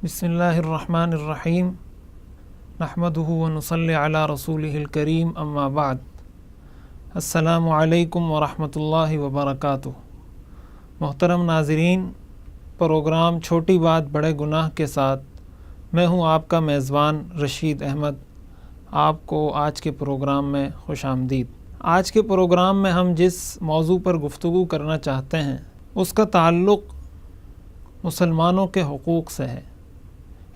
بسم اللہ الرحمن الرحیم نحمدہ ونصلی علی رسولہ الکریم اما بعد السلام علیکم ورحمۃ اللہ وبرکاتہ۔ محترم ناظرین، پروگرام چھوٹی بات بڑے گناہ کے ساتھ میں ہوں آپ کا میزبان رشید احمد۔ آپ کو آج کے پروگرام میں خوش آمدید۔ آج کے پروگرام میں ہم جس موضوع پر گفتگو کرنا چاہتے ہیں اس کا تعلق مسلمانوں کے حقوق سے ہے۔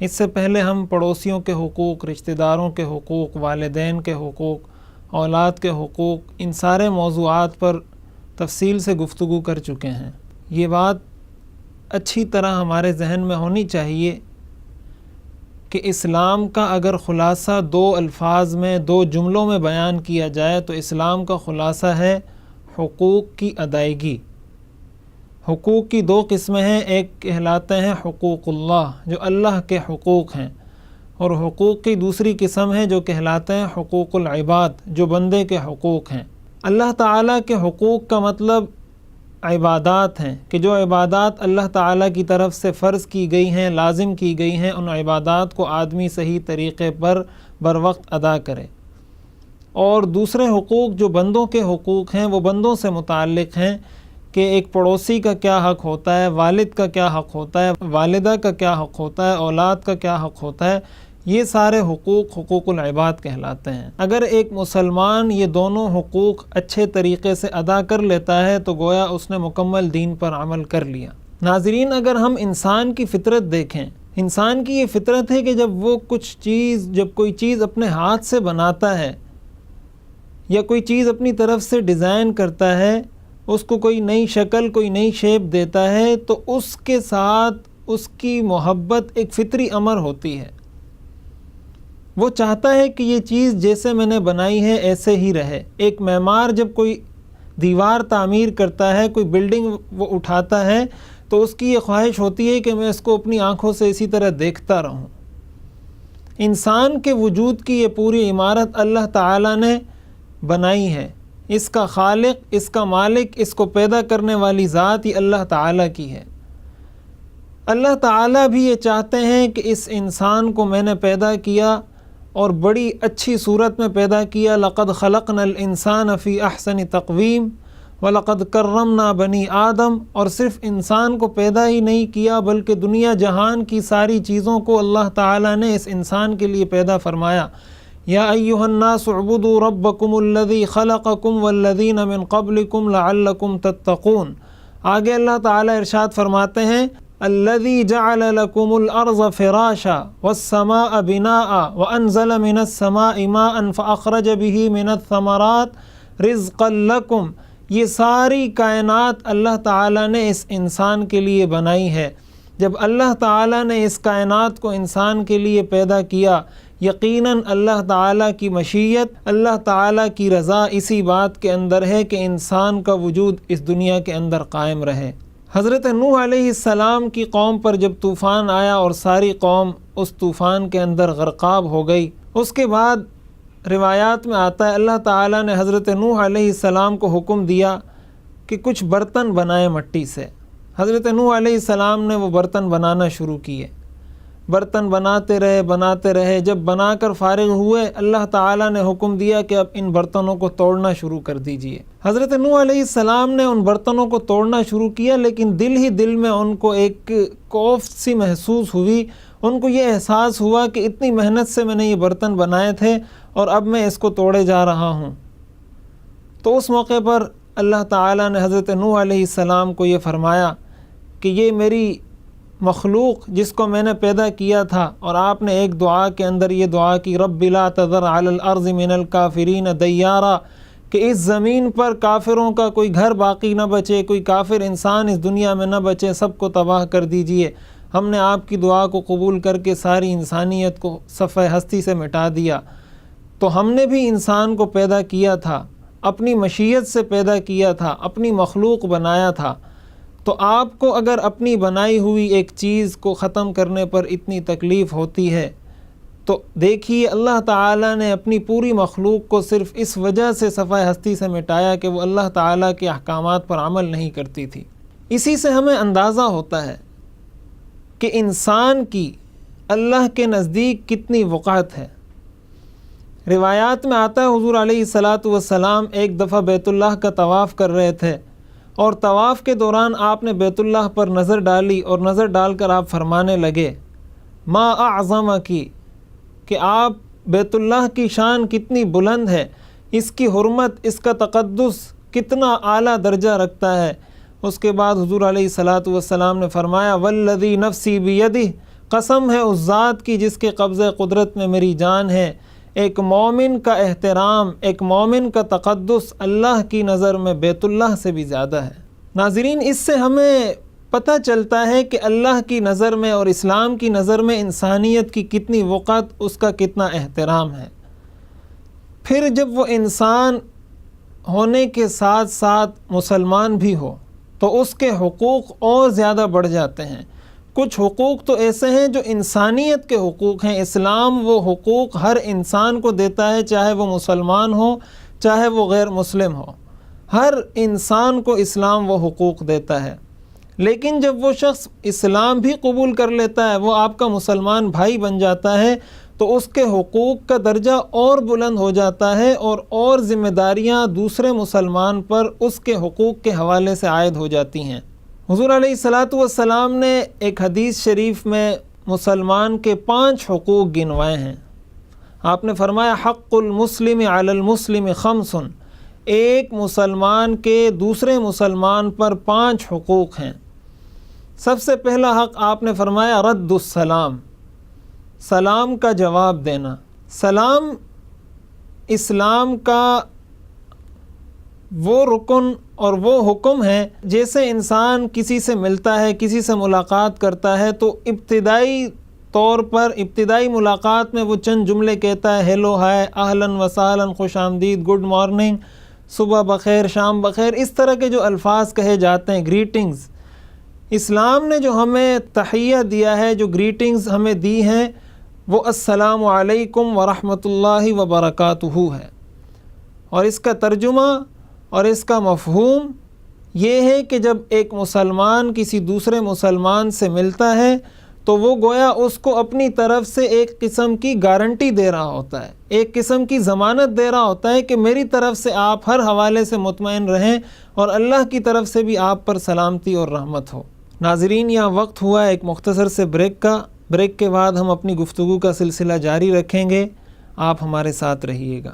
اس سے پہلے ہم پڑوسیوں کے حقوق، رشتہ داروں کے حقوق، والدین کے حقوق، اولاد کے حقوق، ان سارے موضوعات پر تفصیل سے گفتگو کر چکے ہیں۔ یہ بات اچھی طرح ہمارے ذہن میں ہونی چاہیے کہ اسلام کا اگر خلاصہ دو الفاظ میں، دو جملوں میں بیان کیا جائے تو اسلام کا خلاصہ ہے حقوق کی ادائیگی۔ حقوق کی دو قسمیں ہیں، ایک کہلاتے ہیں حقوق اللہ جو اللہ کے حقوق ہیں، اور حقوق کی دوسری قسم ہے جو کہلاتے ہیں حقوق العباد جو بندے کے حقوق ہیں۔ اللہ تعالیٰ کے حقوق کا مطلب عبادات ہیں کہ جو عبادات اللہ تعالیٰ کی طرف سے فرض کی گئی ہیں، لازم کی گئی ہیں، ان عبادات کو آدمی صحیح طریقے پر بر وقت ادا کرے۔ اور دوسرے حقوق جو بندوں کے حقوق ہیں وہ بندوں سے متعلق ہیں کہ ایک پڑوسی کا کیا حق ہوتا ہے، والد کا کیا حق ہوتا ہے، والدہ کا کیا حق ہوتا ہے، اولاد کا کیا حق ہوتا ہے۔ یہ سارے حقوق العباد کہلاتے ہیں۔ اگر ایک مسلمان یہ دونوں حقوق اچھے طریقے سے ادا کر لیتا ہے تو گویا اس نے مکمل دین پر عمل کر لیا۔ ناظرین، اگر ہم انسان کی فطرت دیکھیں، انسان کی یہ فطرت ہے کہ جب کوئی چیز اپنے ہاتھ سے بناتا ہے یا کوئی چیز اپنی طرف سے ڈیزائن کرتا ہے، اس کو کوئی نئی شکل، کوئی نئی شیپ دیتا ہے تو اس کے ساتھ اس کی محبت ایک فطری امر ہوتی ہے۔ وہ چاہتا ہے کہ یہ چیز جیسے میں نے بنائی ہے ایسے ہی رہے۔ ایک معمار جب کوئی دیوار تعمیر کرتا ہے، کوئی بلڈنگ وہ اٹھاتا ہے تو اس کی یہ خواہش ہوتی ہے کہ میں اس کو اپنی آنکھوں سے اسی طرح دیکھتا رہوں۔ انسان کے وجود کی یہ پوری عمارت اللہ تعالیٰ نے بنائی ہے۔ اس کا خالق، اس کا مالک، اس کو پیدا کرنے والی ذات ہی اللہ تعالیٰ کی ہے۔ اللہ تعالیٰ بھی یہ چاہتے ہیں کہ اس انسان کو میں نے پیدا کیا اور بڑی اچھی صورت میں پیدا کیا۔ لَقَدْ خَلَقْنَا الْإِنسَانَ فِي أَحْسَنِ تَقْوِيمٍ وَلَقَدْ كَرَّمْنَا بَنِي آدم۔ اور صرف انسان کو پیدا ہی نہیں کیا بلکہ دنیا جہان کی ساری چیزوں کو اللہ تعالیٰ نے اس انسان کے لیے پیدا فرمایا۔ یا ایھا الناس اعبدوا ربکم الذی خلقکم والذین من قبلکم لعلکم تتقون۔ آگے اللہ تعالیٰ ارشاد فرماتے ہیں الذی جعل لکم الارض فراشا والسماء بناء وانزل من السماء ماء فاخرج به من الثمرات رزقا لکم۔ یہ ساری کائنات اللہ تعالیٰ نے اس انسان کے لیے بنائی ہے۔ جب اللہ تعالیٰ نے اس کائنات کو انسان کے لیے پیدا کیا، یقیناً اللہ تعالیٰ کی مشیت، اللہ تعالیٰ کی رضا اسی بات کے اندر ہے کہ انسان کا وجود اس دنیا کے اندر قائم رہے۔ حضرت نوح علیہ السلام کی قوم پر جب طوفان آیا اور ساری قوم اس طوفان کے اندر غرقاب ہو گئی، اس کے بعد روایات میں آتا ہے اللہ تعالیٰ نے حضرت نوح علیہ السلام کو حکم دیا کہ کچھ برتن بنائے مٹی سے۔ حضرت نوح علیہ السلام نے وہ برتن بنانا شروع کیے، برتن بناتے رہے۔ جب بنا کر فارغ ہوئے، اللہ تعالیٰ نے حکم دیا کہ اب ان برتنوں کو توڑنا شروع کر دیجئے۔ حضرت نوح علیہ السلام نے ان برتنوں کو توڑنا شروع کیا، لیکن دل میں ان کو ایک کوفت سی محسوس ہوئی۔ ان کو یہ احساس ہوا کہ اتنی محنت سے میں نے یہ برتن بنائے تھے اور اب میں اس کو توڑے جا رہا ہوں۔ تو اس موقع پر اللہ تعالیٰ نے حضرت نوح علیہ السلام کو یہ فرمایا کہ یہ میری مخلوق جس کو میں نے پیدا کیا تھا، اور آپ نے ایک دعا کے اندر یہ دعا کی رب لا تذر علی الارض من الکافرین دیارا، کہ اس زمین پر کافروں کا کوئی گھر باقی نہ بچے، کوئی کافر انسان اس دنیا میں نہ بچے، سب کو تباہ کر دیجئے۔ ہم نے آپ کی دعا کو قبول کر کے ساری انسانیت کو صفحہ ہستی سے مٹا دیا۔ تو ہم نے بھی انسان کو پیدا کیا تھا، اپنی مشیت سے پیدا کیا تھا، اپنی مخلوق بنایا تھا۔ تو آپ کو اگر اپنی بنائی ہوئی ایک چیز کو ختم کرنے پر اتنی تکلیف ہوتی ہے تو دیکھیے اللہ تعالیٰ نے اپنی پوری مخلوق کو صرف اس وجہ سے صفحہ ہستی سے مٹایا کہ وہ اللہ تعالیٰ کے احکامات پر عمل نہیں کرتی تھی۔ اسی سے ہمیں اندازہ ہوتا ہے کہ انسان کی اللہ کے نزدیک کتنی وقعت ہے۔ روایات میں آتا ہے حضور علیہ الصلاۃ والسلام ایک دفعہ بیت اللہ کا طواف کر رہے تھے، اور طواف کے دوران آپ نے بیت اللہ پر نظر ڈالی، اور نظر ڈال کر آپ فرمانے لگے ما اعظم کی، کہ آپ بیت اللہ کی شان کتنی بلند ہے، اس کی حرمت، اس کا تقدس کتنا اعلیٰ درجہ رکھتا ہے۔ اس کے بعد حضور علیہ الصلاۃ والسلام نے فرمایا والذی نفسی بیدہ، قسم ہے اس ذات کی جس کے قبضہ قدرت میں میری جان ہے، ایک مومن کا احترام، ایک مومن کا تقدس اللہ کی نظر میں بیت اللہ سے بھی زیادہ ہے۔ ناظرین، اس سے ہمیں پتہ چلتا ہے کہ اللہ کی نظر میں اور اسلام کی نظر میں انسانیت کی کتنی وقعت، اس کا کتنا احترام ہے۔ پھر جب وہ انسان ہونے کے ساتھ ساتھ مسلمان بھی ہو تو اس کے حقوق اور زیادہ بڑھ جاتے ہیں۔ کچھ حقوق تو ایسے ہیں جو انسانیت کے حقوق ہیں۔ اسلام وہ حقوق ہر انسان کو دیتا ہے، چاہے وہ مسلمان ہو چاہے وہ غیر مسلم ہو، ہر انسان کو اسلام وہ حقوق دیتا ہے۔ لیکن جب وہ شخص اسلام بھی قبول کر لیتا ہے، وہ آپ کا مسلمان بھائی بن جاتا ہے، تو اس کے حقوق کا درجہ اور بلند ہو جاتا ہے، اور ذمہ داریاں دوسرے مسلمان پر اس کے حقوق کے حوالے سے عائد ہو جاتی ہیں۔ حضور علیہ الصلاۃ والسلام نے ایک حدیث شریف میں مسلمان کے 5 حقوق گنوائے ہیں۔ آپ نے فرمایا حق المسلم علی المسلم 5، ایک مسلمان کے دوسرے مسلمان پر 5 حقوق ہیں۔ سب سے پہلا حق آپ نے فرمایا رد السلام، سلام کا جواب دینا۔ سلام اسلام کا وہ رکن اور وہ حکم ہے، جیسے انسان کسی سے ملتا ہے، کسی سے ملاقات کرتا ہے، تو ابتدائی طور پر ابتدائی ملاقات میں وہ چند جملے کہتا ہے، ہیلو، ہائے، اہلاً و سہلاً، خوش آمدید، گڈ مارننگ، صبح بخیر، شام بخیر، اس طرح کے جو الفاظ کہے جاتے ہیں، گریٹنگز۔ اسلام نے جو ہمیں تحیہ دیا ہے، جو گریٹنگز ہمیں دی ہیں، وہ السلام علیکم ورحمۃ اللہ وبرکاتہ ہے، اور اس کا ترجمہ اور اس کا مفہوم یہ ہے کہ جب ایک مسلمان کسی دوسرے مسلمان سے ملتا ہے تو وہ گویا اس کو اپنی طرف سے ایک قسم کی گارنٹی دے رہا ہوتا ہے، ایک قسم کی ضمانت دے رہا ہوتا ہے کہ میری طرف سے آپ ہر حوالے سے مطمئن رہیں، اور اللہ کی طرف سے بھی آپ پر سلامتی اور رحمت ہو۔ ناظرین، یہاں وقت ہوا ایک مختصر سے بریک کا۔ بریک کے بعد ہم اپنی گفتگو کا سلسلہ جاری رکھیں گے، آپ ہمارے ساتھ رہیے گا۔